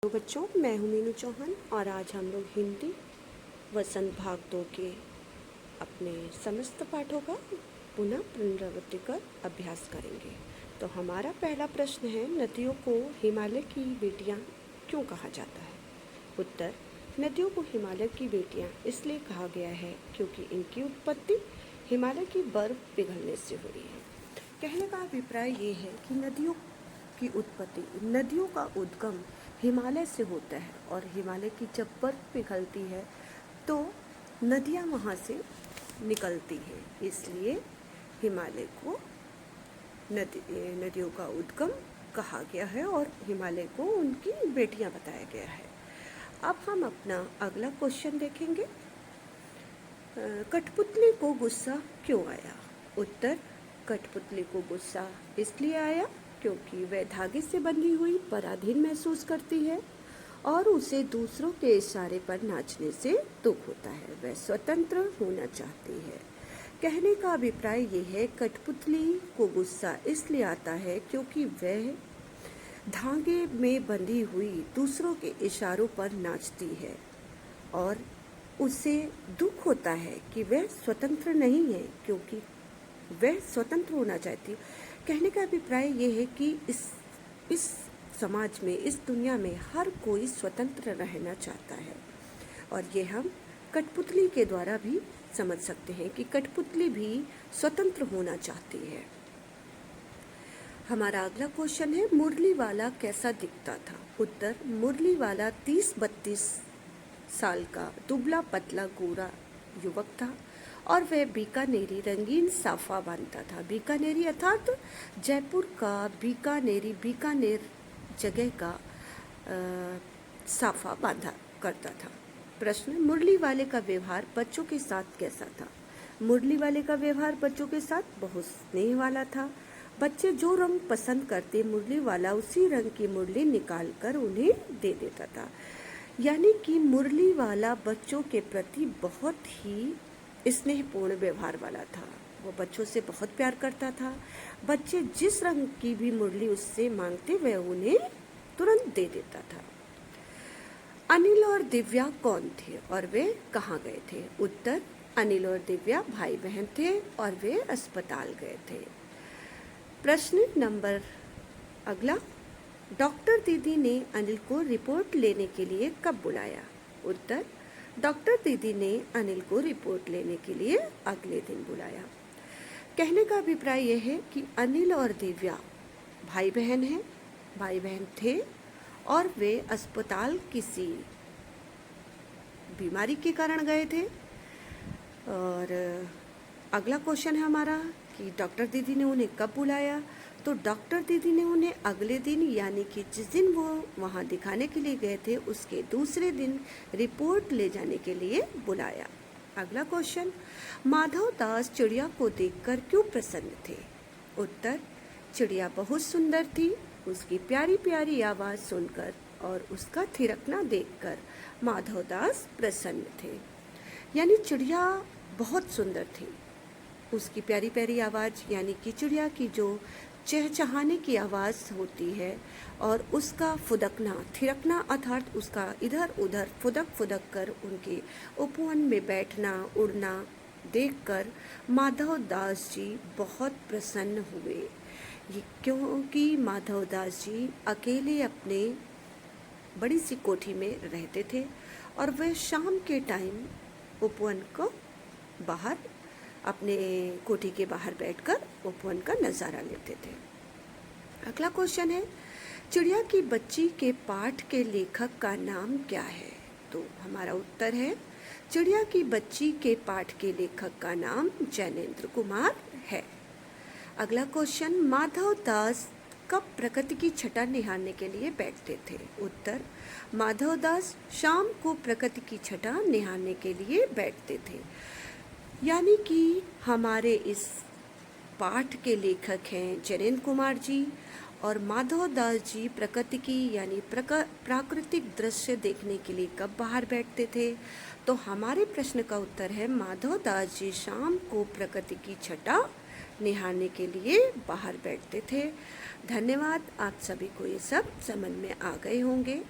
तो बच्चों, मैं हूँ मीनू चौहान और आज हम लोग हिंदी वसंत भाग 2 के अपने समस्त पाठों का पुनः पुनरावृत्ति कर अभ्यास करेंगे। तो हमारा पहला प्रश्न है, नदियों को हिमालय की बेटियाँ क्यों कहा जाता है? उत्तर, नदियों को हिमालय की बेटियाँ इसलिए कहा गया है क्योंकि इनकी उत्पत्ति हिमालय की बर्फ पिघलने से हुई है। कहने का अभिप्राय ये है कि नदियों की उत्पत्ति, नदियों का उद्गम हिमालय से होता है और हिमालय की जब बर्फ पिघलती है तो नदियाँ वहाँ से निकलती हैं, इसलिए हिमालय को नदियों का उद्गम कहा गया है और हिमालय को उनकी बेटियाँ बताया गया है। अब हम अपना अगला क्वेश्चन देखेंगे। कठपुतली को गुस्सा क्यों आया? उत्तर, कठपुतली को गुस्सा इसलिए आया क्योंकि वह धागे से बंधी हुई पराधीन महसूस करती है और उसे दूसरों के इशारे पर नाचने से दुख होता है। वह स्वतंत्र होना चाहती है। कहने का अभिप्राय ये है, कठपुतली को गुस्सा इसलिए आता है क्योंकि वह धागे में बंधी हुई दूसरों के इशारों पर नाचती है और उसे दुख होता है कि वह स्वतंत्र नहीं है, क्योंकि वह स्वतंत्र होना चाहती है। कहने का अभिप्राय ये है कि इस समाज में, इस दुनिया में हर कोई स्वतंत्र रहना चाहता है और ये हम कठपुतली के द्वारा भी समझ सकते हैं कि कठपुतली भी स्वतंत्र होना चाहती है। हमारा अगला क्वेश्चन है, मुरली वाला कैसा दिखता था? उत्तर, मुरली वाला 30-32 साल का दुबला पतला गोरा युवक था और वह बीकानेरी रंगीन साफा बांधता था। बीकानेरी अर्थात जयपुर का बीकानेर जगह का साफा बांधा करता था। प्रश्न, मुरली वाले का व्यवहार बच्चों के साथ कैसा था? मुरली वाले का व्यवहार बच्चों के साथ बहुत स्नेह वाला था। बच्चे जो रंग पसंद करते, मुरली वाला उसी रंग की मुरली निकाल कर उन्हें दे देता था। यानी कि मुरली वाला बच्चों के प्रति बहुत ही स्नेहपूर्ण व्यवहार वाला था। वो बच्चों से बहुत प्यार करता था। बच्चे जिस रंग की भी मुरली उससे मांगते वह उन्हें तुरंत दे देता था। अनिल और दिव्या कौन थे और वे कहाँ गए थे? उत्तर, अनिल और दिव्या भाई बहन थे और वे अस्पताल गए थे। प्रश्न नंबर अगला, डॉक्टर दीदी ने अनिल को रिपोर्ट लेने के लिए कब बुलाया? उत्तर, डॉक्टर दीदी ने अनिल को रिपोर्ट लेने के लिए अगले दिन बुलाया। कहने का अभिप्राय यह है कि अनिल और दिव्या भाई बहन थे और वे अस्पताल किसी बीमारी के कारण गए थे। और अगला क्वेश्चन है हमारा कि डॉक्टर दीदी ने उन्हें कब बुलाया? तो डॉक्टर दीदी ने उन्हें अगले दिन, यानी कि जिस दिन वो वहाँ दिखाने के लिए गए थे उसके दूसरे दिन रिपोर्ट ले जाने के लिए बुलाया। अगला क्वेश्चन, माधव दास चिड़िया को देखकर क्यों प्रसन्न थे? उत्तर, चिड़िया बहुत सुंदर थी। उसकी प्यारी प्यारी आवाज़ सुनकर और उसका थिरकना देखकर माधव दास प्रसन्न थे। यानी चिड़िया बहुत सुंदर थी। उसकी प्यारी प्यारी आवाज़, यानी कि चिड़िया की जो चहचहाने की आवाज़ होती है और उसका फुदकना, थिरकना अर्थात उसका इधर उधर फुदक कर उनके उपवन में बैठना, उड़ना देखकर माधव दास जी बहुत प्रसन्न हुए। ये क्योंकि माधव दास जी अकेले अपने बड़ी सी कोठी में रहते थे और वे शाम के टाइम उपवन को बाहर, अपने कोठी के बाहर बैठकर उपवन का नज़ारा लेते थे। अगला क्वेश्चन है, चिड़िया की बच्ची के पाठ के लेखक का नाम क्या है? तो हमारा उत्तर है, चिड़िया की बच्ची के पाठ के लेखक का नाम जैनेन्द्र कुमार है। अगला क्वेश्चन, माधव दास कब प्रकृति की छटा निहारने के लिए बैठते थे? उत्तर, माधव दास शाम को प्रकृति की छटा निहारने के लिए बैठते थे। यानी कि हमारे इस पाठ के लेखक हैं जैनेन्द्र कुमार जी और माधव दास जी प्रकृति की, यानी प्राकृतिक दृश्य देखने के लिए कब बाहर बैठते थे? तो हमारे प्रश्न का उत्तर है, माधव दास जी शाम को प्रकृति की छटा निहारने के लिए बाहर बैठते थे। धन्यवाद। आप सभी को ये सब समझ में आ गए होंगे।